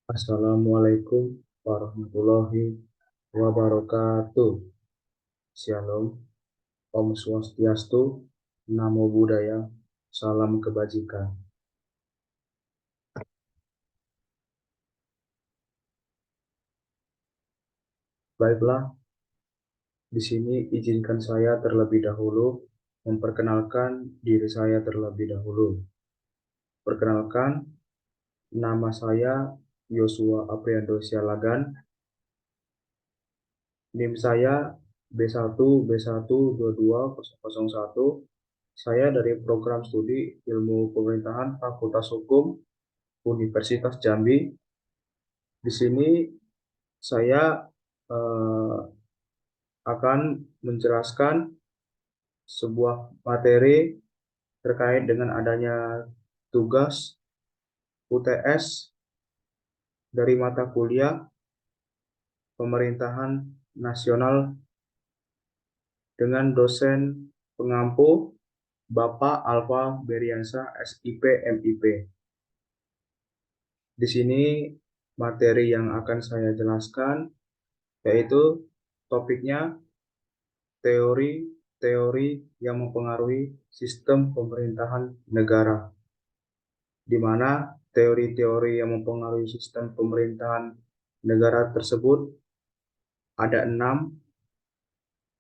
Assalamualaikum warahmatullahi wabarakatuh. Shalom, Om Swastiastu, Namo Buddhaya, Salam Kebajikan. Baiklah, di sini izinkan saya terlebih dahulu memperkenalkan diri saya terlebih dahulu. Perkenalkan, nama saya Yosua Apriando Sialagan. NIM saya B1B1222001. Saya dari program studi Ilmu Pemerintahan Fakultas Hukum Universitas Jambi. Di sini saya eh, akan menjelaskan sebuah materi terkait dengan adanya tugas UTS dari mata kuliah Pemerintahan Nasional dengan dosen pengampu Bapak Alfa Beriansa SIP MIP. Di sini materi yang akan saya jelaskan yaitu topiknya teori-teori yang mempengaruhi sistem pemerintahan negara, di mana teori-teori yang mempengaruhi sistem pemerintahan negara tersebut ada 6.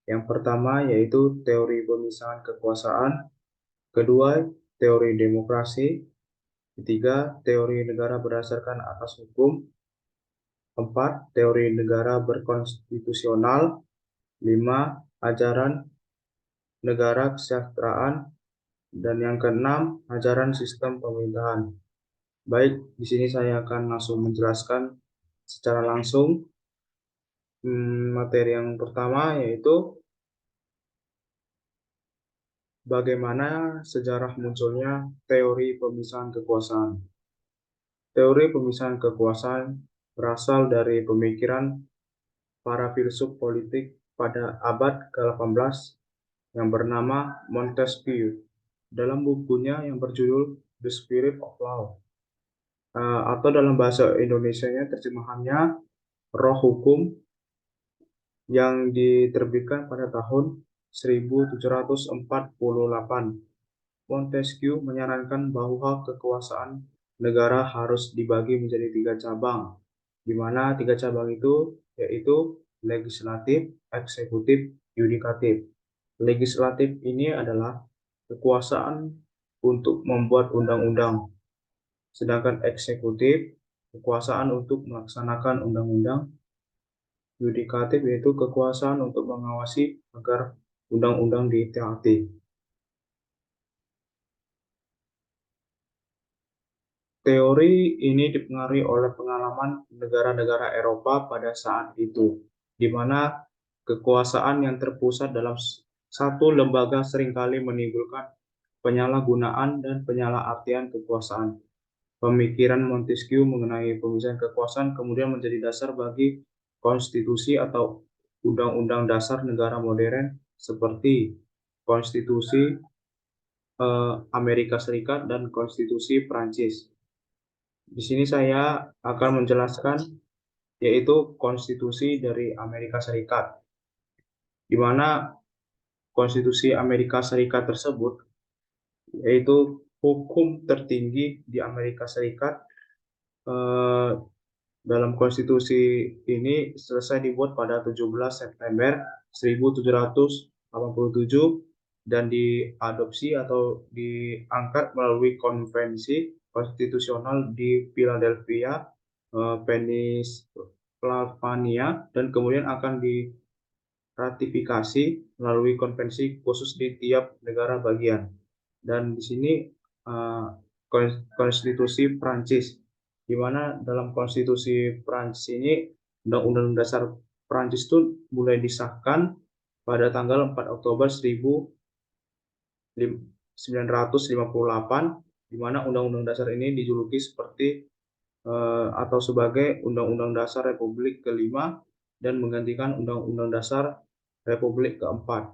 Yang pertama yaitu teori pemisahan kekuasaan, kedua teori demokrasi, ketiga teori negara berdasarkan atas hukum, empat teori negara berkonstitusional, lima ajaran negara kesejahteraan, dan yang keenam ajaran sistem pemerintahan. Baik, di sini saya akan langsung menjelaskan secara langsung materi yang pertama yaitu bagaimana sejarah munculnya teori pemisahan kekuasaan. Teori pemisahan kekuasaan berasal dari pemikiran para filsuf politik pada abad ke-18 yang bernama Montesquieu dalam bukunya yang berjudul The Spirit of Law, atau dalam bahasa Indonesianya terjemahannya Roh Hukum, yang diterbitkan pada tahun 1748. Montesquieu menyarankan bahwa kekuasaan negara harus dibagi menjadi 3 cabang, di mana 3 cabang itu yaitu legislatif, eksekutif, yudikatif. Legislatif ini adalah kekuasaan untuk membuat undang-undang, sedangkan eksekutif kekuasaan untuk melaksanakan undang-undang, yudikatif yaitu kekuasaan untuk mengawasi agar undang-undang ditaati. Teori ini dipengaruhi oleh pengalaman negara-negara Eropa pada saat itu, di mana kekuasaan yang terpusat dalam satu lembaga seringkali menimbulkan penyalahgunaan dan penyalahartian kekuasaan. Pemikiran Montesquieu mengenai pemisahan kekuasaan kemudian menjadi dasar bagi konstitusi atau undang-undang dasar negara modern seperti konstitusi Amerika Serikat dan konstitusi Prancis. Di sini saya akan menjelaskan yaitu konstitusi dari Amerika Serikat, di mana konstitusi Amerika Serikat tersebut yaitu hukum tertinggi di Amerika Serikat. eh, Dalam konstitusi ini selesai dibuat pada 17 September 1787 dan diadopsi atau diangkat melalui konvensi konstitusional di Philadelphia, Pennsylvania, dan kemudian akan diratifikasi melalui konvensi khusus di tiap negara bagian. Dan di sini eh, konstitusi Prancis, di mana dalam konstitusi Prancis ini Undang-Undang Dasar Prancis itu mulai disahkan pada tanggal 4 Oktober 1958, di mana Undang-Undang Dasar ini dijuluki seperti atau sebagai Undang-Undang Dasar Republik kelima dan menggantikan Undang-Undang Dasar Republik keempat.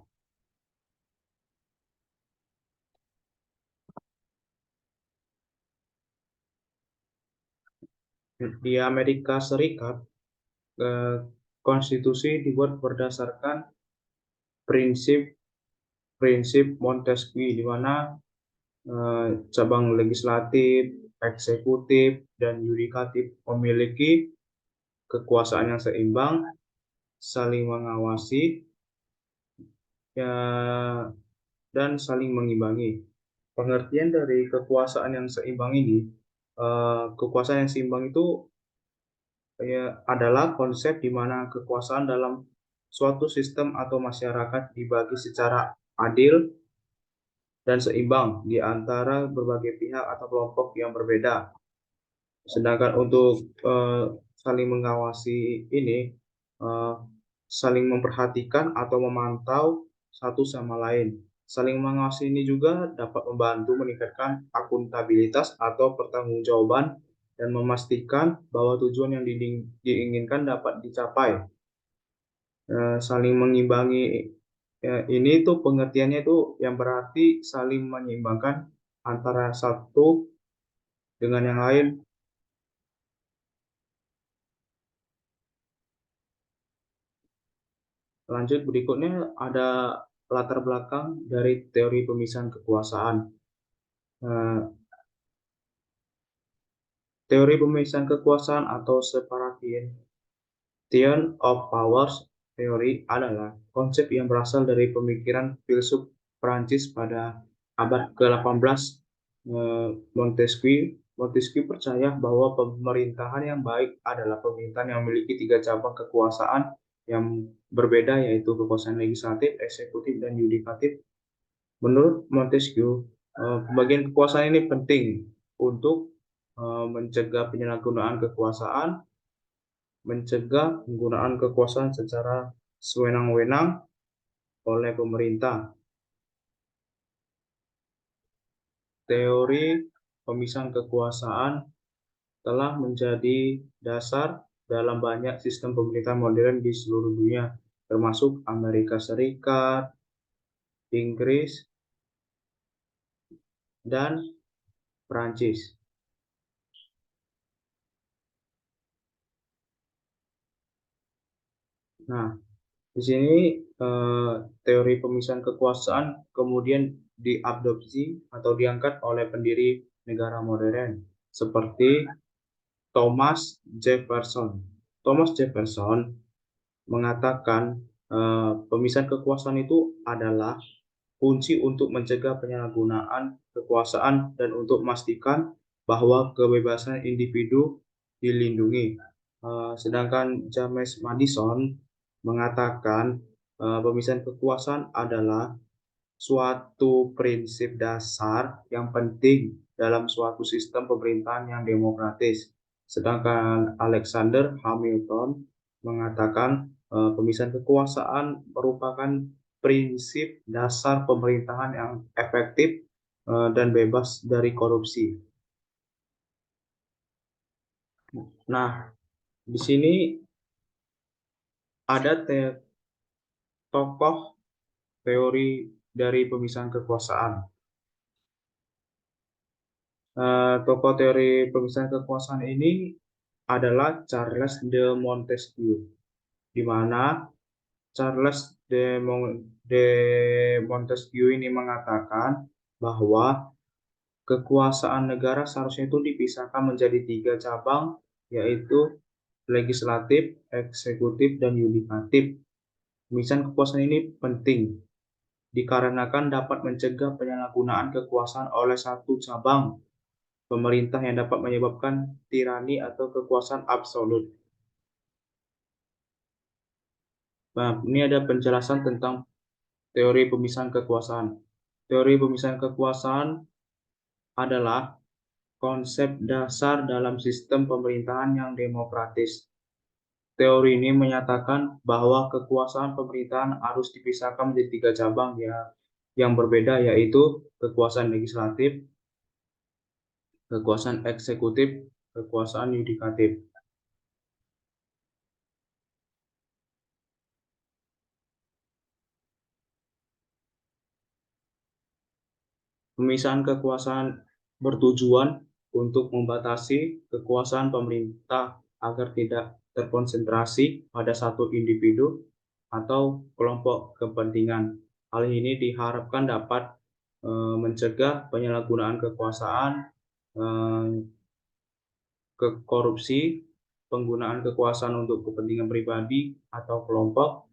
Di Amerika Serikat, konstitusi dibuat berdasarkan prinsip Montesquieu, di mana cabang legislatif, eksekutif, dan yudikatif memiliki kekuasaan yang seimbang, saling mengawasi, ya, dan saling mengimbangi. Pengertian dari kekuasaan yang seimbang ini, kekuasaan yang seimbang itu ya, adalah konsep di mana kekuasaan dalam suatu sistem atau masyarakat dibagi secara adil dan seimbang di antara berbagai pihak atau kelompok yang berbeda. Sedangkan untuk saling mengawasi ini, eh, saling memperhatikan atau memantau satu sama lain. Saling mengawasi ini juga dapat membantu meningkatkan akuntabilitas atau pertanggungjawaban dan memastikan bahwa tujuan yang diinginkan dapat dicapai. Saling mengimbangi ini tuh pengertiannya itu yang berarti saling menyeimbangkan antara satu dengan yang lain. Lanjut berikutnya ada latar belakang dari teori pemisahan kekuasaan. Eh, Teori pemisahan kekuasaan atau separation of powers teori adalah konsep yang berasal dari pemikiran filsuf Prancis pada abad ke-18. Montesquieu Montesquieu percaya bahwa pemerintahan yang baik adalah pemerintahan yang memiliki tiga cabang kekuasaan yang berbeda, yaitu kekuasaan legislatif, eksekutif, dan yudikatif. Menurut Montesquieu, pembagian kekuasaan ini penting untuk mencegah penyalahgunaan kekuasaan, mencegah penggunaan kekuasaan secara sewenang-wenang oleh pemerintah. Teori pemisahan kekuasaan telah menjadi dasar dalam banyak sistem pemerintahan modern di seluruh dunia, termasuk Amerika Serikat, Inggris, dan Prancis. Nah, di sini teori pemisahan kekuasaan kemudian diadopsi atau diangkat oleh pendiri negara modern seperti Thomas Jefferson. Thomas Jefferson mengatakan pemisahan kekuasaan itu adalah kunci untuk mencegah penyalahgunaan kekuasaan dan untuk memastikan bahwa kebebasan individu dilindungi. Sedangkan James Madison mengatakan pemisahan kekuasaan adalah suatu prinsip dasar yang penting dalam suatu sistem pemerintahan yang demokratis. Sedangkan Alexander Hamilton mengatakan pemisahan kekuasaan merupakan prinsip dasar pemerintahan yang efektif dan bebas dari korupsi. Nah, di sini ada tokoh teori dari pemisahan kekuasaan. Tokoh teori pemisahan kekuasaan ini adalah Charles de Montesquieu, di mana Charles de Montesquieu ini mengatakan bahwa kekuasaan negara seharusnya itu dipisahkan menjadi tiga cabang, yaitu legislatif, eksekutif, dan yudikatif. Pemisahan kekuasaan ini penting dikarenakan dapat mencegah penyalahgunaan kekuasaan oleh satu cabang pemerintah yang dapat menyebabkan tirani atau kekuasaan absolut. Nah, ini ada penjelasan tentang teori pemisahan kekuasaan. Teori pemisahan kekuasaan adalah konsep dasar dalam sistem pemerintahan yang demokratis. Teori ini menyatakan bahwa kekuasaan pemerintahan harus dipisahkan menjadi tiga cabang ya, yang berbeda, yaitu kekuasaan legislatif, kekuasaan eksekutif, kekuasaan yudikatif. Pemisahan kekuasaan bertujuan untuk membatasi kekuasaan pemerintah agar tidak terkonsentrasi pada satu individu atau kelompok kepentingan. Hal ini diharapkan dapat mencegah penyalahgunaan kekuasaan, eh, korupsi, penggunaan kekuasaan untuk kepentingan pribadi atau kelompok.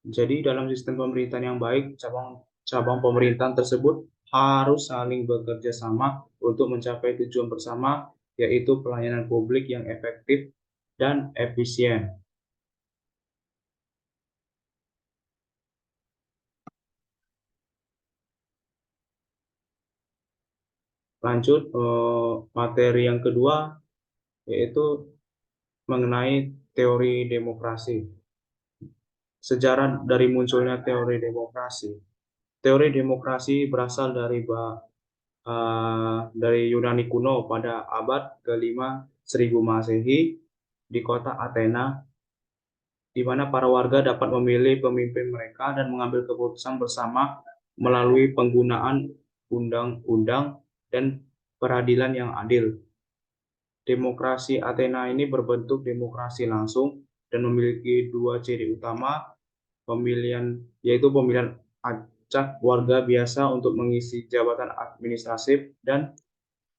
Jadi dalam sistem pemerintahan yang baik, cabang pemerintahan tersebut harus saling bekerja sama untuk mencapai tujuan bersama, yaitu pelayanan publik yang efektif dan efisien. Lanjut, materi yang kedua yaitu mengenai teori demokrasi. Sejarah dari munculnya teori demokrasi. Teori demokrasi berasal dari Yunani kuno pada abad ke-5 1000 Masehi di kota Athena, di mana para warga dapat memilih pemimpin mereka dan mengambil keputusan bersama melalui penggunaan undang-undang dan peradilan yang adil. Demokrasi Athena ini berbentuk demokrasi langsung dan memiliki dua ciri utama, yaitu pemilihan acak warga biasa untuk mengisi jabatan administratif dan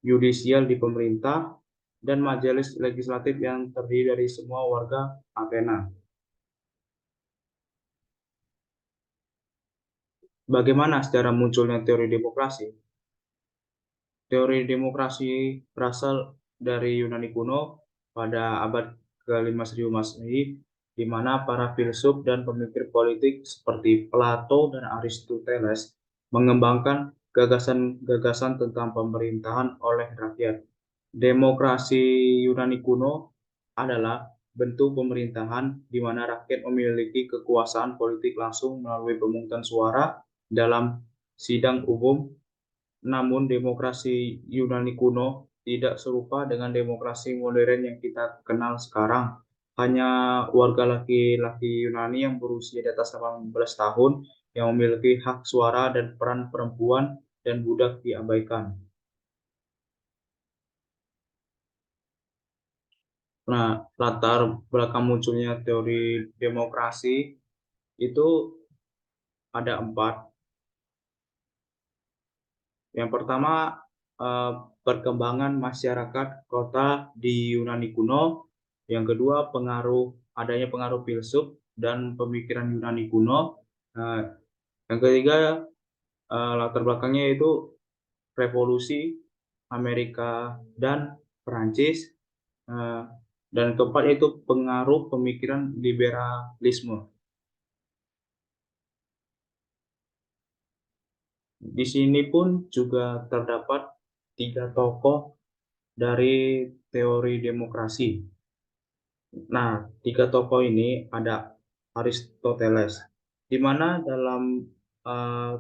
yudisial di pemerintah, dan majelis legislatif yang terdiri dari semua warga Athena. Bagaimana secara munculnya teori demokrasi? Teori demokrasi berasal dari Yunani kuno pada abad ke-5 sebelum Masehi, di mana para filsuf dan pemikir politik seperti Plato dan Aristoteles mengembangkan gagasan-gagasan tentang pemerintahan oleh rakyat. Demokrasi Yunani kuno adalah bentuk pemerintahan di mana rakyat memiliki kekuasaan politik langsung melalui pemungutan suara dalam sidang umum. Namun demokrasi Yunani kuno tidak serupa dengan demokrasi modern yang kita kenal sekarang. Hanya warga laki-laki Yunani yang berusia di atas 18 tahun yang memiliki hak suara, dan peran perempuan dan budak diabaikan. Nah, latar belakang munculnya teori demokrasi itu ada empat. Yang pertama, eh, perkembangan masyarakat kota di Yunani kuno. Yang kedua, adanya pengaruh filsuf dan pemikiran Yunani kuno. Nah, yang ketiga, latar belakangnya itu revolusi Amerika dan Perancis. Eh, dan keempat itu pengaruh pemikiran liberalisme. Di sini pun juga terdapat tiga tokoh dari teori demokrasi. Nah, tiga tokoh ini ada Aristoteles, di mana dalam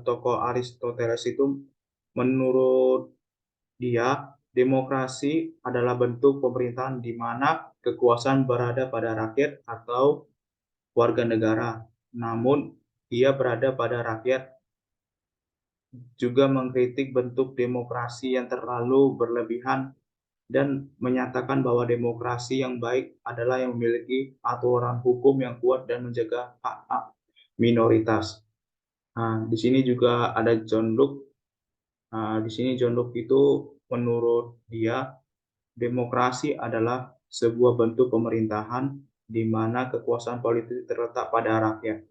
tokoh Aristoteles itu, menurut dia, demokrasi adalah bentuk pemerintahan di mana kekuasaan berada pada rakyat atau warga negara. Namun, dia berada pada rakyat. Juga mengkritik bentuk demokrasi yang terlalu berlebihan dan menyatakan bahwa demokrasi yang baik adalah yang memiliki aturan hukum yang kuat dan menjaga hak-hak minoritas. Nah, di sini juga ada John Locke. Nah, di sini John Locke itu, menurut dia, demokrasi adalah sebuah bentuk pemerintahan di mana kekuasaan politik terletak pada rakyat.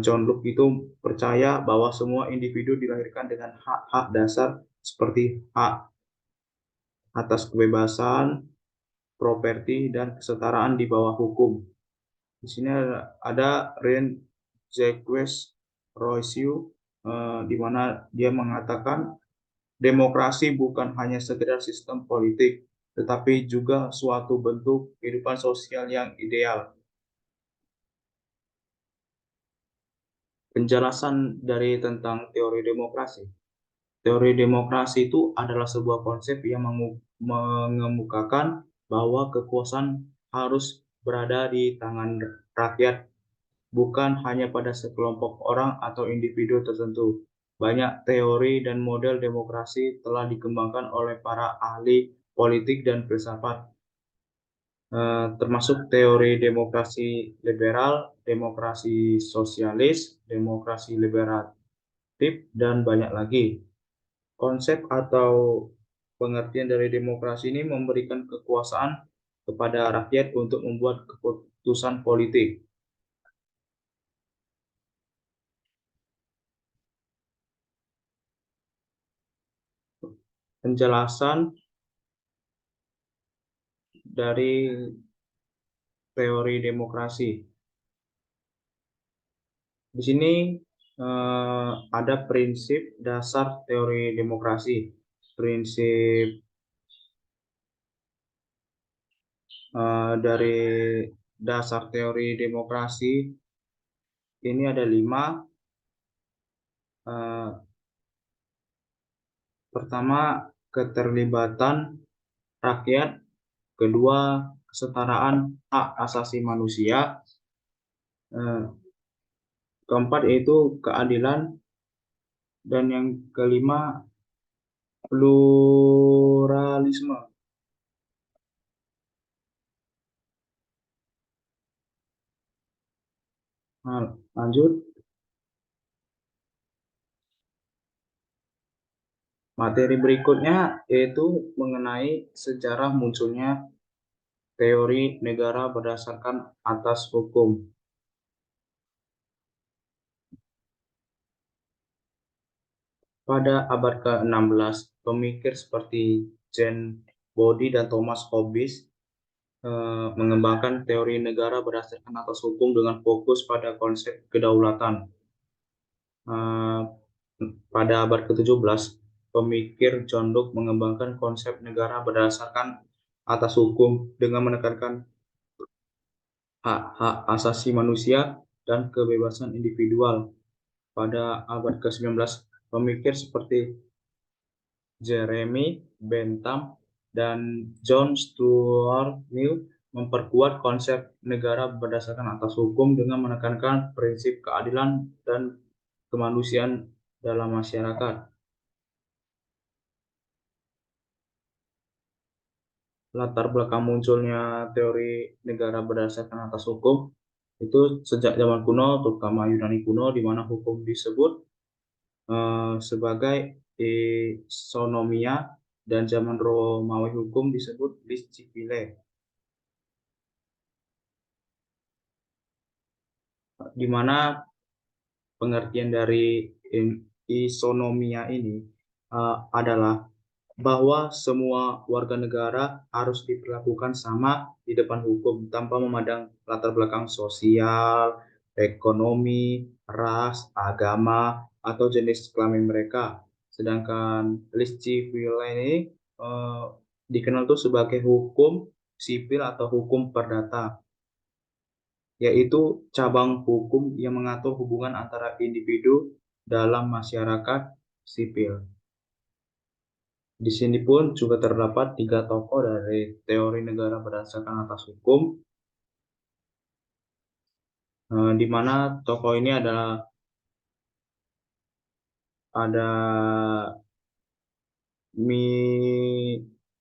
John Locke itu percaya bahwa semua individu dilahirkan dengan hak-hak dasar seperti hak atas kebebasan, properti, dan kesetaraan di bawah hukum. Di sini ada Rene Jacques Rousseau, di mana dia mengatakan demokrasi bukan hanya sekedar sistem politik, tetapi juga suatu bentuk kehidupan sosial yang ideal. Penjelasan dari tentang teori demokrasi. Teori demokrasi itu adalah sebuah konsep yang mengemukakan bahwa kekuasaan harus berada di tangan rakyat, bukan hanya pada sekelompok orang atau individu tertentu. Banyak teori dan model demokrasi telah dikembangkan oleh para ahli politik dan filsafat, termasuk teori demokrasi liberal, demokrasi sosialis, demokrasi liberatif, dan banyak lagi. Konsep atau pengertian dari demokrasi ini memberikan kekuasaan kepada rakyat untuk membuat keputusan politik. Penjelasan dari teori demokrasi. Di sini ada prinsip dasar teori demokrasi. Prinsip dari dasar teori demokrasi ini ada 5. Eh, Pertama, keterlibatan rakyat. Kedua, kesetaraan hak asasi manusia. Eh, Keempat yaitu keadilan. Dan yang kelima, pluralisme. Nah, lanjut, materi berikutnya yaitu mengenai sejarah munculnya teori negara berdasarkan atas hukum. Pada abad ke-16, pemikir seperti Jane Body dan Thomas Hobbes mengembangkan teori negara berdasarkan atas hukum dengan fokus pada konsep kedaulatan. Eh, Pada abad ke-17, pemikir John Locke mengembangkan konsep negara berdasarkan atas hukum dengan menekankan hak-hak asasi manusia dan kebebasan individual. Pada abad ke-19, pemikir seperti Jeremy Bentham dan John Stuart Mill memperkuat konsep negara berdasarkan atas hukum dengan menekankan prinsip keadilan dan kemanusiaan dalam masyarakat. Latar belakang munculnya teori negara berdasarkan atas hukum itu sejak zaman kuno, terutama Yunani kuno, di mana hukum disebut sebagai isonomia, dan zaman Romawi hukum disebut lis civile, di mana pengertian dari isonomia ini adalah bahwa semua warga negara harus diperlakukan sama di depan hukum tanpa memandang latar belakang sosial, ekonomi, ras, agama, atau jenis kelamin mereka. Sedangkan lis civile ini eh, dikenal tuh sebagai hukum sipil atau hukum perdata, yaitu cabang hukum yang mengatur hubungan antara individu dalam masyarakat sipil. Di sini pun juga terdapat 3 tokoh dari teori negara berdasarkan atas hukum, di mana tokoh ini ada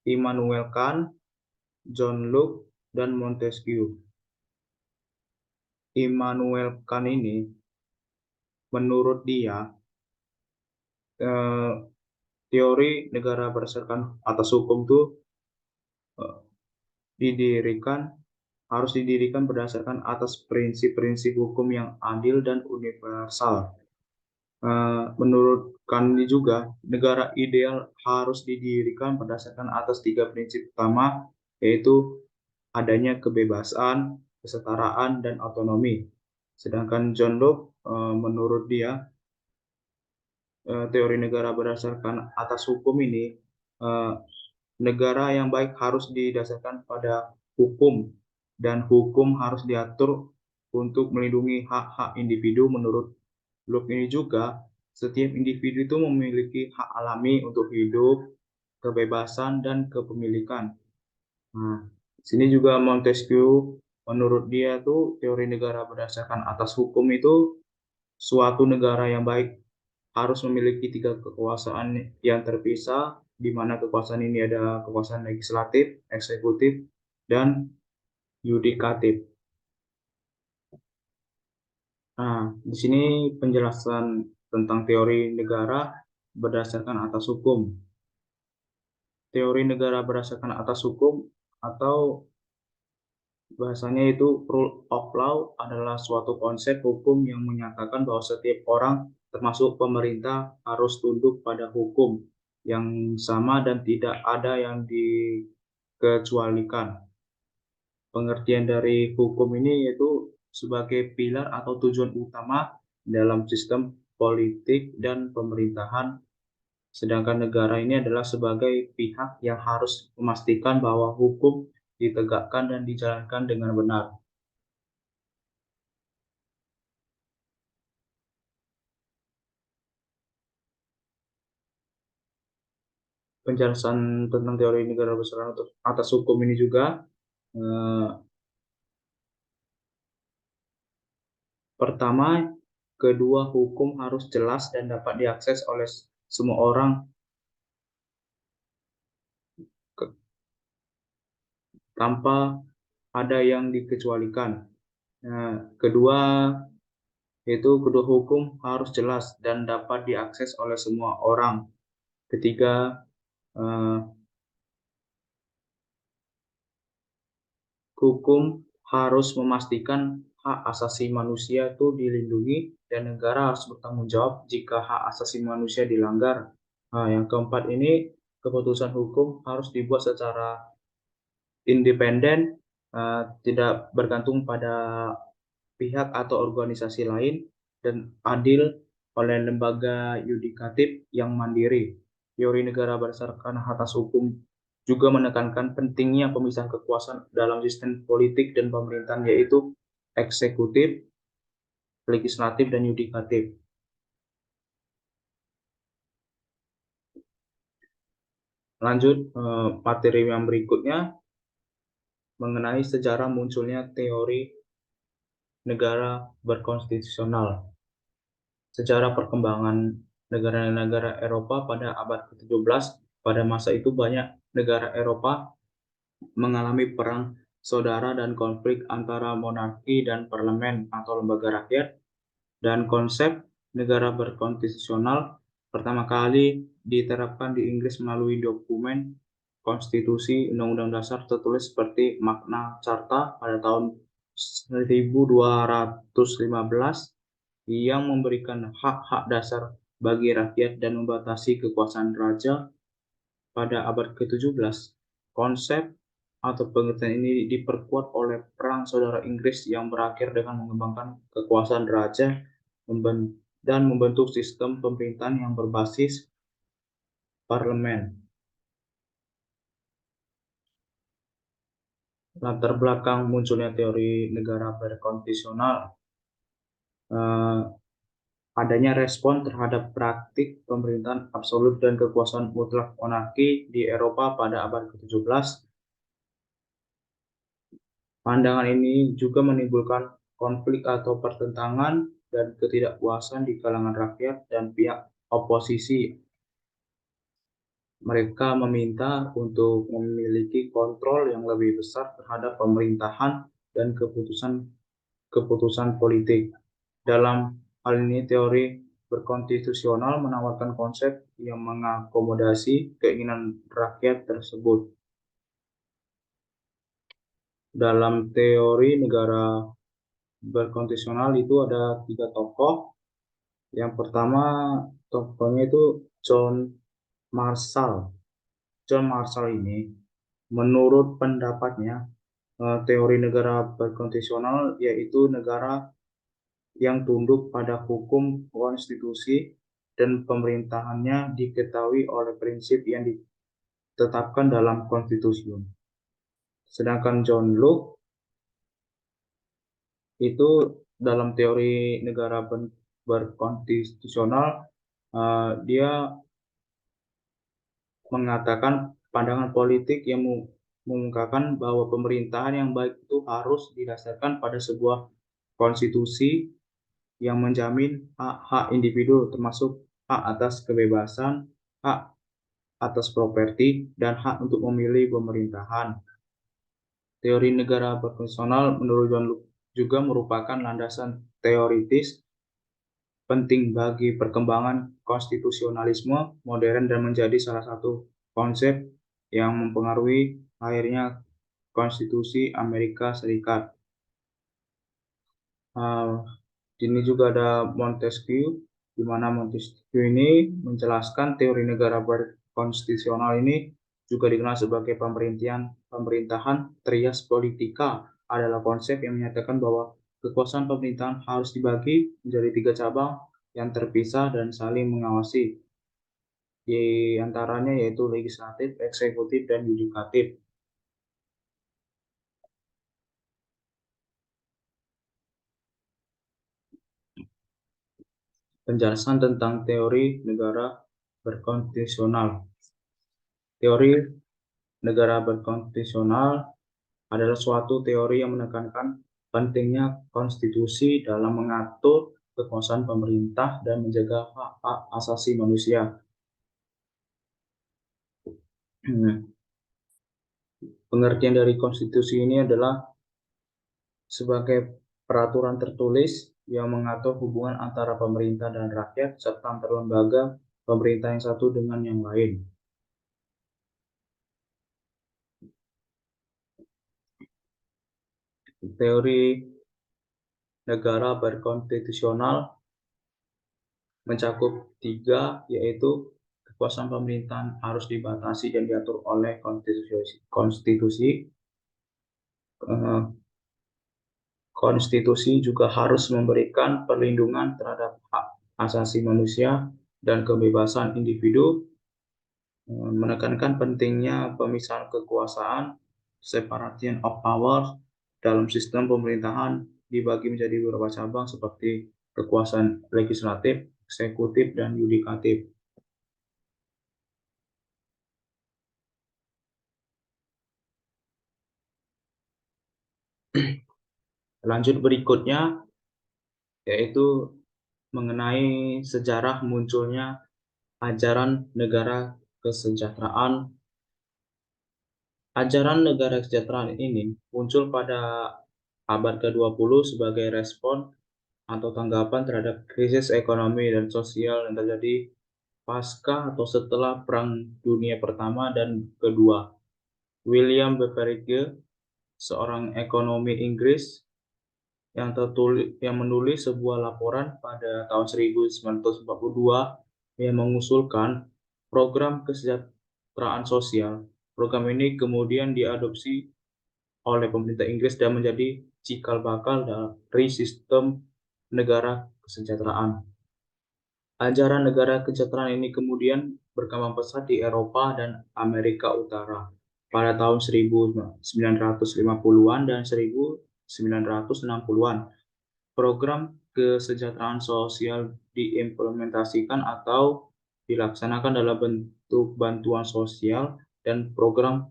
Immanuel Kant, John Locke, dan Montesquieu. Immanuel Kant ini, menurut dia, eh, teori negara berdasarkan atas hukum itu eh, didirikan harus didirikan berdasarkan atas prinsip-prinsip hukum yang adil dan universal. Menurut Kandi juga, negara ideal harus didirikan berdasarkan atas 3 prinsip utama, yaitu adanya kebebasan, kesetaraan, dan otonomi. Sedangkan John Locke, menurut dia, teori negara berdasarkan atas hukum ini, eh, negara yang baik harus didasarkan pada hukum, dan hukum harus diatur untuk melindungi hak-hak individu. Menurut Locke ini juga, setiap individu itu memiliki hak alami untuk hidup, kebebasan, dan kepemilikan. Nah, sini juga Montesquieu, menurut dia tuh teori negara berdasarkan atas hukum itu suatu negara yang baik harus memiliki tiga kekuasaan yang terpisah, di mana kekuasaan ini ada kekuasaan legislatif, eksekutif, dan yudikatif. Nah, di sini penjelasan tentang teori negara berdasarkan atas hukum. Teori negara berdasarkan atas hukum atau bahasanya itu rule of law adalah suatu konsep hukum yang menyatakan bahwa setiap orang, termasuk pemerintah, harus tunduk pada hukum yang sama dan tidak ada yang dikecualikan. Pengertian dari hukum ini yaitu sebagai pilar atau tujuan utama dalam sistem politik dan pemerintahan, sedangkan negara ini adalah sebagai pihak yang harus memastikan bahwa hukum ditegakkan dan dijalankan dengan benar. Penjelasan tentang teori negara berdasarkan atas hukum ini juga eh, pertama, kedua hukum harus jelas dan dapat diakses oleh semua orang tanpa ada yang dikecualikan. Nah, kedua hukum harus jelas dan dapat diakses oleh semua orang. Ketiga, eh, hukum harus memastikan hak asasi manusia itu dilindungi dan negara harus bertanggung jawab jika hak asasi manusia dilanggar. Nah, yang keempat ini, keputusan hukum harus dibuat secara independen, tidak bergantung pada pihak atau organisasi lain, dan adil oleh lembaga yudikatif yang mandiri. Teori negara berdasarkan atas hukum juga menekankan pentingnya pemisahan kekuasaan dalam sistem politik dan pemerintahan, yaitu eksekutif, legislatif, dan yudikatif. Lanjut, materi yang berikutnya mengenai sejarah munculnya teori negara berkonstitusional. Sejarah perkembangan negara-negara Eropa pada abad ke-17, pada masa itu banyak negara Eropa mengalami perang saudara dan konflik antara monarki dan parlemen atau lembaga rakyat, dan konsep negara berkonstitusional pertama kali diterapkan di Inggris melalui dokumen konstitusi Undang-Undang Dasar tertulis seperti Magna Carta pada tahun 1215 yang memberikan hak-hak dasar bagi rakyat dan membatasi kekuasaan raja. Pada abad ke-17, konsep atau pengertian ini diperkuat oleh Perang Saudara Inggris yang berakhir dengan mengembangkan kekuasaan raja dan membentuk sistem pemerintahan yang berbasis parlemen. Latar belakang munculnya teori negara berkonstitusional, eh, adanya respon terhadap praktik pemerintahan absolut dan kekuasaan mutlak monarki di Eropa pada abad ke-17. Pandangan ini juga menimbulkan konflik atau pertentangan dan ketidakpuasan di kalangan rakyat dan pihak oposisi. Mereka meminta untuk memiliki kontrol yang lebih besar terhadap pemerintahan dan keputusan politik. Dalam hal ini, teori berkonstitusional menawarkan konsep yang mengakomodasi keinginan rakyat tersebut. Dalam teori negara berkonstitusional itu ada tiga tokoh. Yang pertama, tokohnya itu John Marshall. John Marshall ini, menurut pendapatnya, teori negara berkonstitusional yaitu negara yang tunduk pada hukum konstitusi dan pemerintahannya diketahui oleh prinsip yang ditetapkan dalam konstitusi. Sedangkan John Locke itu dalam teori negara berkonstitusional, dia mengatakan pandangan politik yang mengungkapkan bahwa pemerintahan yang baik itu harus didasarkan pada sebuah konstitusi yang menjamin hak-hak individu, termasuk hak atas kebebasan, hak atas properti, dan hak untuk memilih pemerintahan. Teori negara berkonstitusional menurut John Locke juga merupakan landasan teoritis penting bagi perkembangan konstitusionalisme modern dan menjadi salah satu konsep yang mempengaruhi lahirnya konstitusi Amerika Serikat. Ini juga ada Montesquieu, di mana Montesquieu ini menjelaskan teori negara berkonstitusional ini juga dikenal sebagai pemerintahan trias politika, adalah konsep yang menyatakan bahwa kekuasaan pemerintahan harus dibagi menjadi 3 cabang yang terpisah dan saling mengawasi, di antaranya yaitu legislatif, eksekutif, dan yudikatif. Penjelasan tentang teori negara berkonstitusional. Teori negara berkonstitusional adalah suatu teori yang menekankan pentingnya konstitusi dalam mengatur kekuasaan pemerintah dan menjaga hak-hak asasi manusia. Pengertian dari konstitusi ini adalah sebagai peraturan tertulis yang mengatur hubungan antara pemerintah dan rakyat serta antar lembaga pemerintah yang satu dengan yang lain. Teori negara berkonstitusional mencakup 3, yaitu kekuasaan pemerintahan harus dibatasi dan diatur oleh konstitusi. Konstitusi juga harus memberikan perlindungan terhadap hak asasi manusia dan kebebasan individu, menekankan pentingnya pemisahan kekuasaan, separation of power, dalam sistem pemerintahan dibagi menjadi beberapa cabang seperti kekuasaan legislatif, eksekutif, dan yudikatif. Lanjut berikutnya yaitu mengenai sejarah munculnya ajaran negara kesejahteraan. Ajaran negara kesejahteraan ini muncul pada abad ke-20 sebagai respon atau tanggapan terhadap krisis ekonomi dan sosial yang terjadi pasca atau setelah Perang Dunia Pertama dan Kedua. William Beveridge, seorang ekonomi Inggris yang menulis sebuah laporan pada tahun 1942 yang mengusulkan program kesejahteraan sosial. Program ini kemudian diadopsi oleh pemerintah Inggris dan menjadi cikal bakal dari sistem negara kesejahteraan. Ajaran negara kesejahteraan ini kemudian berkembang pesat di Eropa dan Amerika Utara pada tahun 1950-an dan 1960-an. Program kesejahteraan sosial diimplementasikan atau dilaksanakan dalam bentuk bantuan sosial dan program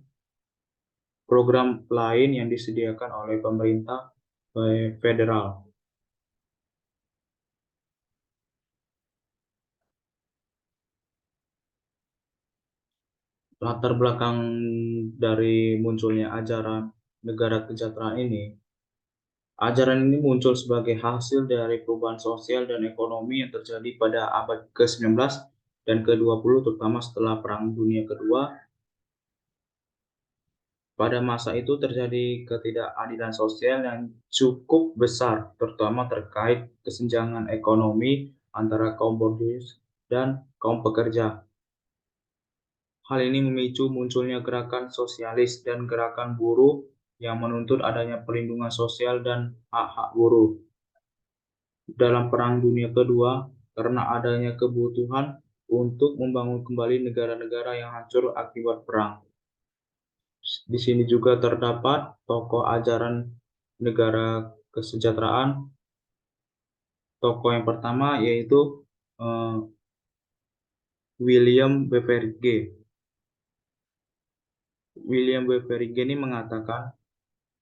lain yang disediakan oleh pemerintah federal. Latar belakang dari munculnya ajaran negara kesejahteraan ini, ajaran ini muncul sebagai hasil dari perubahan sosial dan ekonomi yang terjadi pada abad ke-19 dan ke-20, terutama setelah Perang Dunia Kedua. Pada masa itu terjadi ketidakadilan sosial yang cukup besar, terutama terkait kesenjangan ekonomi antara kaum borjuis dan kaum pekerja. Hal ini memicu munculnya gerakan sosialis dan gerakan buruh yang menuntut adanya perlindungan sosial dan hak-hak buruh. Dalam Perang Dunia Kedua, karena adanya kebutuhan untuk membangun kembali negara-negara yang hancur akibat perang. Di sini juga terdapat tokoh ajaran negara kesejahteraan. Tokoh yang pertama yaitu William Beveridge. William Beveridge ini mengatakan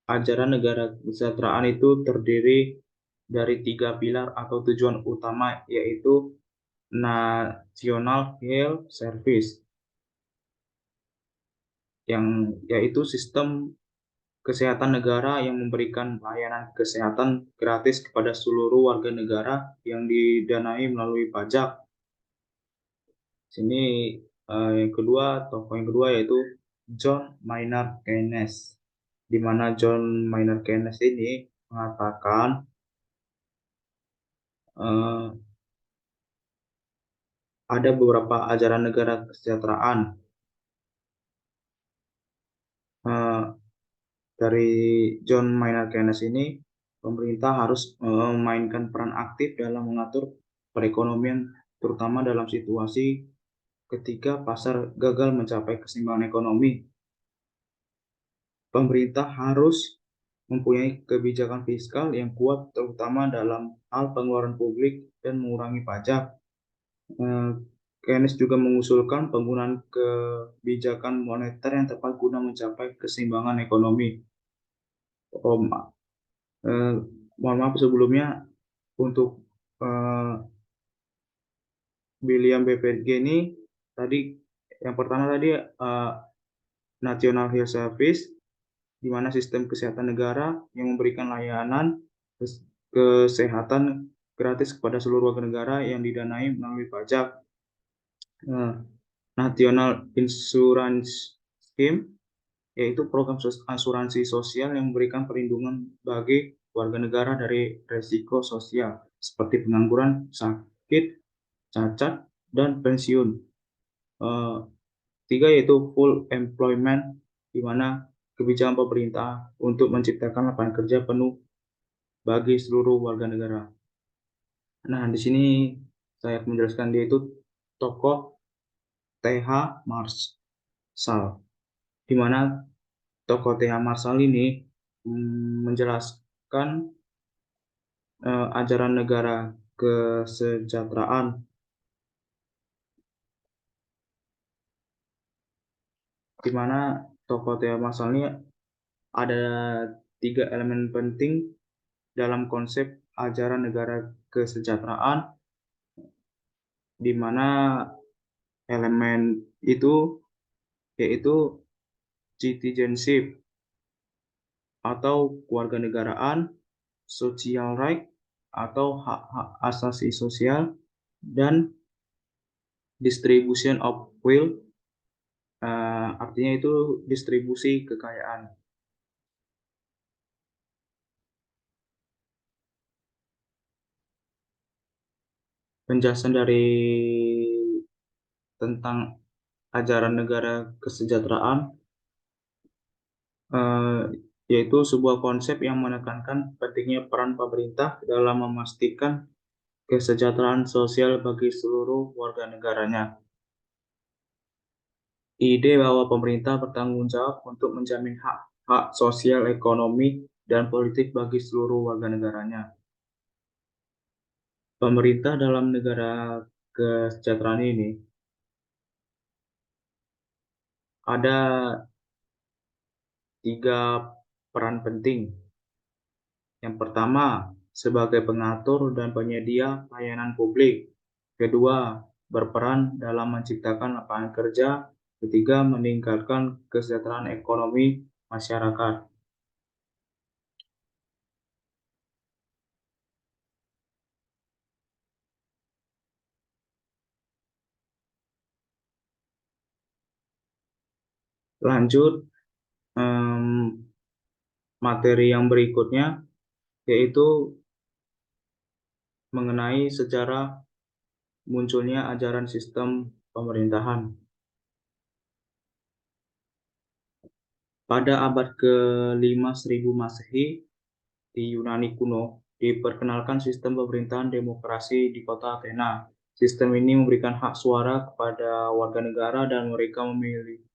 ajaran negara kesejahteraan itu terdiri dari 3 pilar atau tujuan utama, yaitu National Health Service, yang yaitu sistem kesehatan negara yang memberikan layanan kesehatan gratis kepada seluruh warga negara yang didanai melalui pajak. Sini yang kedua, tokoh yang kedua yaitu John Maynard Keynes, di mana John Maynard Keynes ini mengatakan eh, ada beberapa ajaran negara kesejahteraan. Eh, dari John Maynard Keynes ini, pemerintah harus memainkan peran aktif dalam mengatur perekonomian, terutama dalam situasi ketika pasar gagal mencapai keseimbangan ekonomi. Pemerintah harus mempunyai kebijakan fiskal yang kuat, terutama dalam hal pengeluaran publik dan mengurangi pajak. Eh, Keynes juga mengusulkan penggunaan kebijakan moneter yang tepat guna mencapai keseimbangan ekonomi. Oh, eh, mohon maaf sebelumnya untuk eh, William BPG ini tadi yang pertama tadi National Health Service, di mana sistem kesehatan negara yang memberikan layanan kesehatan gratis kepada seluruh warga negara yang didanai melalui pajak. Eh, National Insurance Scheme, yaitu program asuransi sosial yang memberikan perlindungan bagi warga negara dari resiko sosial seperti pengangguran, sakit, cacat, dan pensiun. Eh, Tiga yaitu full employment, di mana kebijakan pemerintah untuk menciptakan lapangan kerja penuh bagi seluruh warga negara. Nah, di sini saya akan menjelaskan dia itu tokoh TH Marshall, di mana tokoh TH Marshall ini menjelaskan ajaran negara kesejahteraan, di mana tokoh TH Marshall ini ada tiga elemen penting dalam konsep ajaran negara kesejahteraan, di mana elemen itu yaitu citizenship atau kewarganegaraan, social right atau hak-hak asasi sosial, dan distribution of wealth, artinya itu distribusi kekayaan. Penjelasan dari tentang ajaran negara kesejahteraan eh, yaitu sebuah konsep yang menekankan pentingnya peran pemerintah dalam memastikan kesejahteraan sosial bagi seluruh warga negaranya. Ide bahwa pemerintah bertanggung jawab untuk menjamin hak-hak sosial, ekonomi, dan politik bagi seluruh warga negaranya. Pemerintah dalam negara kesejahteraan ini ada tiga peran penting. Yang pertama, sebagai pengatur dan penyedia layanan publik. Kedua, berperan dalam menciptakan lapangan kerja. Ketiga, meningkatkan kesejahteraan ekonomi masyarakat. Lanjut, materi yang berikutnya yaitu mengenai sejarah munculnya ajaran sistem pemerintahan. Pada abad ke-5 1000 Masehi, di Yunani kuno, diperkenalkan sistem pemerintahan demokrasi di kota Athena. Sistem ini memberikan hak suara kepada warga negara dan mereka memilih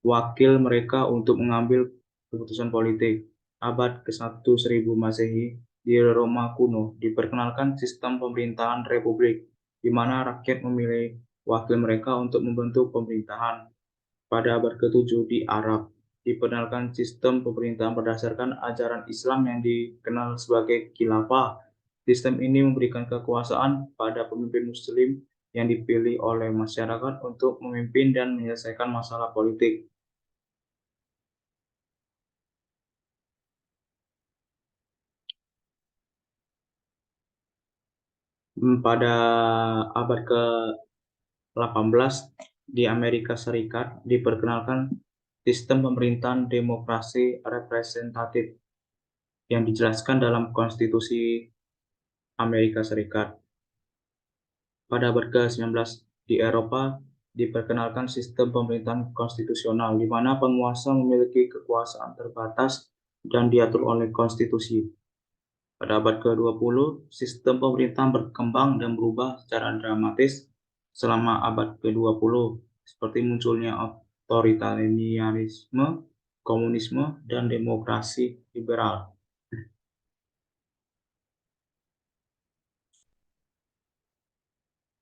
wakil mereka untuk mengambil keputusan politik. Abad ke-1 1000 Masehi, di Roma kuno, diperkenalkan sistem pemerintahan republik, di mana rakyat memilih wakil mereka untuk membentuk pemerintahan. Pada abad ke-7 di Arab, diperkenalkan sistem pemerintahan berdasarkan ajaran Islam yang dikenal sebagai khilafah. Sistem ini memberikan kekuasaan pada pemimpin Muslim yang dipilih oleh masyarakat untuk memimpin dan menyelesaikan masalah politik. Pada abad ke-18 di Amerika Serikat diperkenalkan sistem pemerintahan demokrasi representatif yang dijelaskan dalam Konstitusi Amerika Serikat. Pada abad ke-19 di Eropa diperkenalkan sistem pemerintahan konstitusional di mana penguasa memiliki kekuasaan terbatas dan diatur oleh konstitusi. Pada abad ke-20, sistem pemerintahan berkembang dan berubah secara dramatis selama abad ke-20, seperti munculnya otoritarianisme, komunisme, dan demokrasi liberal.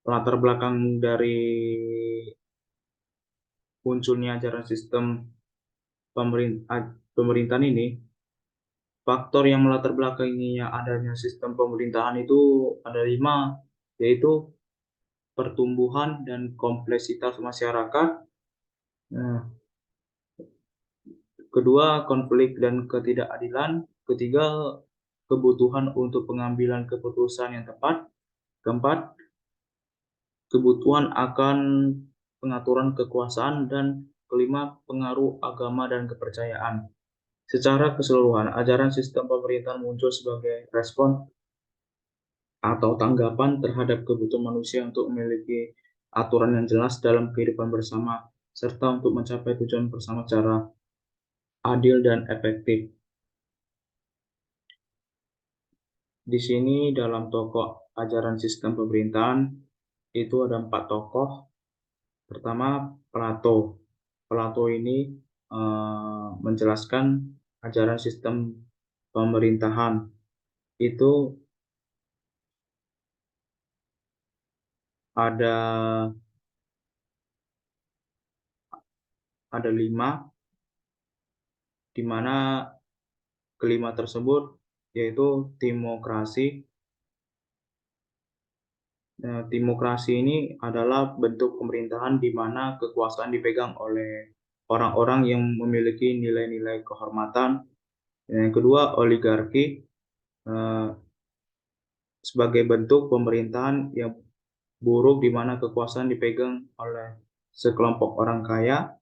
Latar belakang dari munculnya ajaran sistem pemerintahan ini, faktor yang melatar belakanginya adanya sistem pemerintahan itu ada 5, yaitu pertumbuhan dan kompleksitas masyarakat. Nah, kedua, konflik dan ketidakadilan. Ketiga, kebutuhan untuk pengambilan keputusan yang tepat. Keempat, kebutuhan akan pengaturan kekuasaan. Dan kelima, pengaruh agama dan kepercayaan. Secara keseluruhan, ajaran sistem pemerintahan muncul sebagai respon atau tanggapan terhadap kebutuhan manusia untuk memiliki aturan yang jelas dalam kehidupan bersama, serta untuk mencapai tujuan bersama secara adil dan efektif. Di sini dalam tokoh ajaran sistem pemerintahan itu ada 4 tokoh. Pertama, Plato. Plato ini menjelaskan ajaran sistem pemerintahan itu ada 5, di mana kelima tersebut yaitu demokrasi. Nah, demokrasi ini adalah bentuk pemerintahan di mana kekuasaan dipegang oleh orang-orang yang memiliki nilai-nilai kehormatan. Yang kedua, oligarki sebagai bentuk pemerintahan yang buruk di mana kekuasaan dipegang oleh sekelompok orang kaya.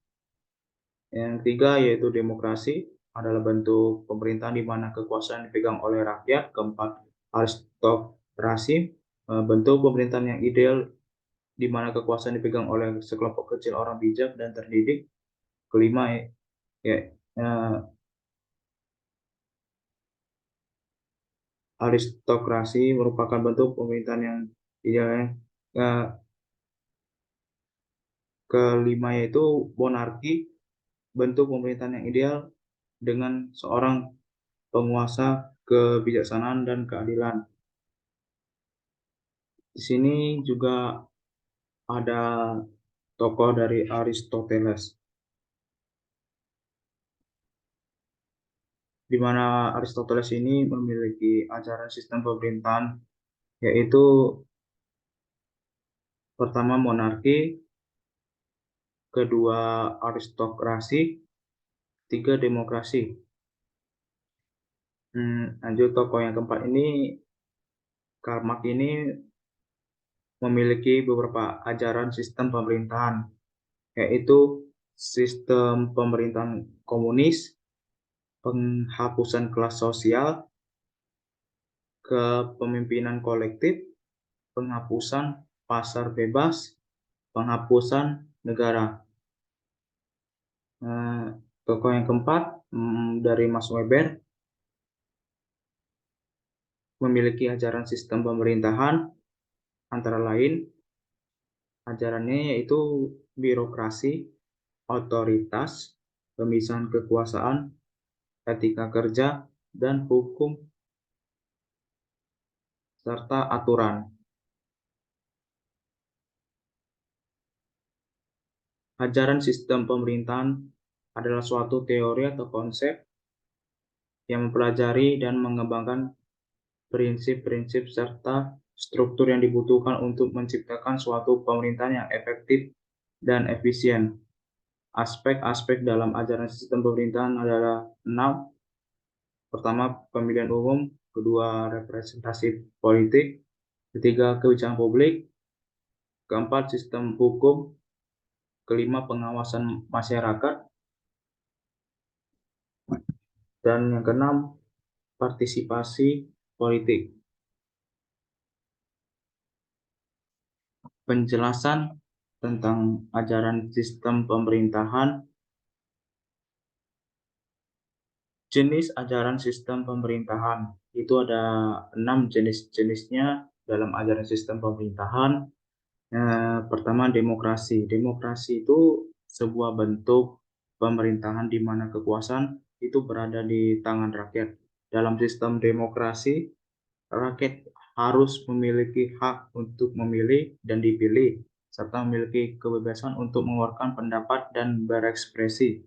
Yang ketiga yaitu demokrasi adalah bentuk pemerintahan di mana kekuasaan dipegang oleh rakyat. Keempat, aristokrasi, bentuk pemerintahan yang ideal di mana kekuasaan dipegang oleh sekelompok kecil orang bijak dan terdidik. Kelima, ya, aristokrasi merupakan bentuk pemerintahan yang ideal. Kelima yaitu monarki, bentuk pemerintahan yang ideal dengan seorang penguasa kebijaksanaan dan keadilan. Di sini juga ada tokoh dari Aristoteles, di mana Aristoteles ini memiliki ajaran sistem pemerintahan, yaitu pertama monarki, kedua aristokrasi, tiga demokrasi. Lanjut tokoh yang keempat ini, Karl Marx ini memiliki beberapa ajaran sistem pemerintahan, yaitu sistem pemerintahan komunis, penghapusan kelas sosial, kepemimpinan kolektif, penghapusan pasar bebas, penghapusan negara. Tokoh yang keempat dari Max Weber memiliki ajaran sistem pemerintahan, antara lain ajarannya yaitu birokrasi, otoritas, pemisahan kekuasaan, etika kerja, dan hukum serta aturan. Ajaran sistem pemerintahan adalah suatu teori atau konsep yang mempelajari dan mengembangkan prinsip-prinsip serta struktur yang dibutuhkan untuk menciptakan suatu pemerintahan yang efektif dan efisien. Aspek-aspek dalam ajaran sistem pemerintahan adalah 6. Pertama, pemilihan umum. Kedua, representasi politik. Ketiga, kebijakan publik. Keempat, sistem hukum. Kelima, pengawasan masyarakat. Dan yang keenam, partisipasi politik. Penjelasan tentang ajaran sistem pemerintahan. Jenis ajaran sistem pemerintahan itu ada 6 jenis-jenisnya dalam ajaran sistem pemerintahan. Pertama, demokrasi. Demokrasi itu sebuah bentuk pemerintahan di mana kekuasaan itu berada di tangan rakyat. Dalam sistem demokrasi, rakyat harus memiliki hak untuk memilih dan dipilih, serta memiliki kebebasan untuk mengeluarkan pendapat dan berekspresi.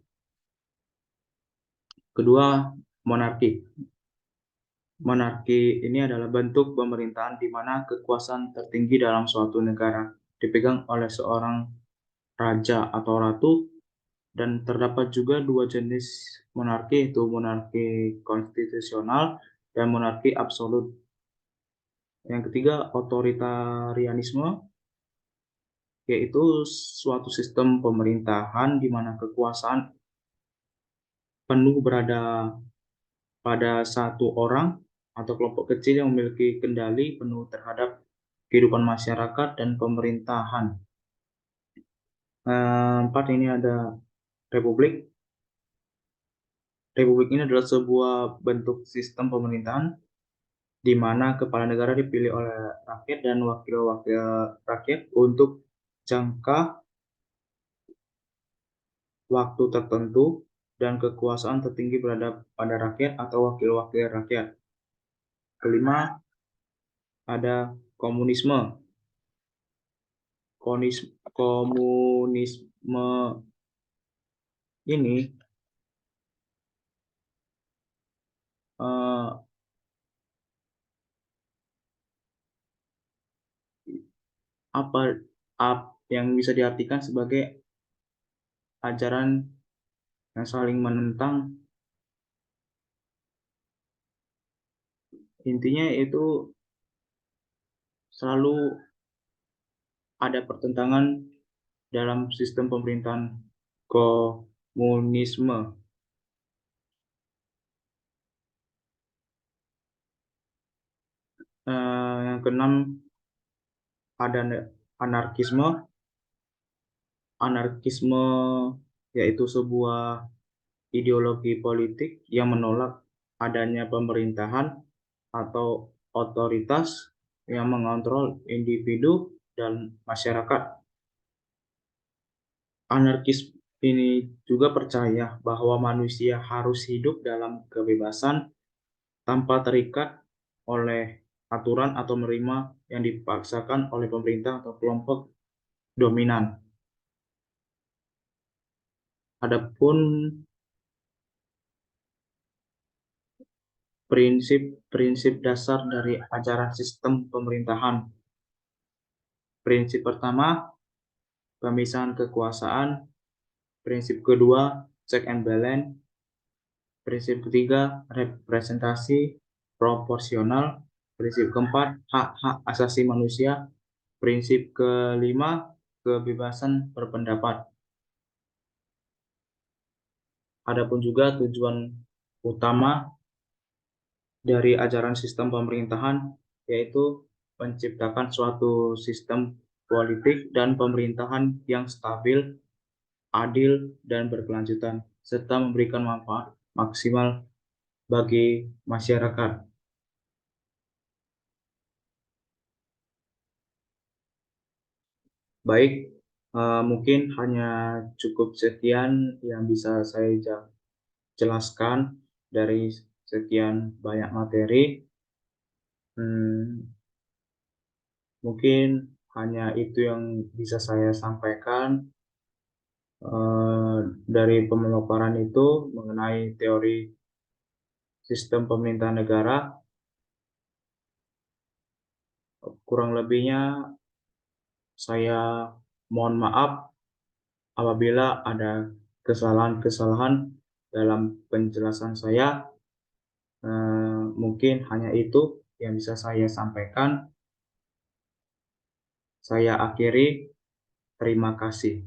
Kedua, monarki. Monarki ini adalah bentuk pemerintahan di mana kekuasaan tertinggi dalam suatu negara dipegang oleh seorang raja atau ratu, dan terdapat juga dua jenis monarki, yaitu monarki konstitusional dan monarki absolut. Yang ketiga, otoritarianisme, yaitu suatu sistem pemerintahan di mana kekuasaan penuh berada pada satu orang atau kelompok kecil yang memiliki kendali penuh terhadap kehidupan masyarakat dan pemerintahan. Empat, ini ada republik. Republik ini adalah sebuah bentuk sistem pemerintahan di mana kepala negara dipilih oleh rakyat dan wakil-wakil rakyat untuk jangka waktu tertentu, dan kekuasaan tertinggi berada pada rakyat atau wakil-wakil rakyat. Kelima, ada komunisme. Komunisme ini eh, apa yang bisa diartikan sebagai ajaran yang saling menentang. Intinya itu selalu ada pertentangan dalam sistem pemerintahan komunisme. Yang keenam, ada anarkisme. Anarkisme yaitu sebuah ideologi politik yang menolak adanya pemerintahan atau otoritas yang mengontrol individu dan masyarakat. Anarkis ini juga percaya bahwa manusia harus hidup dalam kebebasan tanpa terikat oleh aturan atau menerima yang dipaksakan oleh pemerintah atau kelompok dominan. Adapun prinsip-prinsip dasar dari ajaran sistem pemerintahan. Prinsip pertama, pemisahan kekuasaan. Prinsip kedua, check and balance. Prinsip ketiga, representasi proporsional. Prinsip keempat, hak-hak asasi manusia. Prinsip kelima, kebebasan berpendapat. Adapun juga tujuan utama dari ajaran sistem pemerintahan, yaitu menciptakan suatu sistem politik dan pemerintahan yang stabil, adil, dan berkelanjutan, serta memberikan manfaat maksimal bagi masyarakat. Baik, mungkin hanya cukup sekian yang bisa saya jelaskan dari sekian banyak materi. Mungkin hanya itu yang bisa saya sampaikan dari pemaparan itu mengenai teori sistem pemerintahan negara. Kurang lebihnya saya mohon maaf apabila ada kesalahan-kesalahan dalam penjelasan saya. Mungkin hanya itu yang bisa saya sampaikan. Saya akhiri, terima kasih.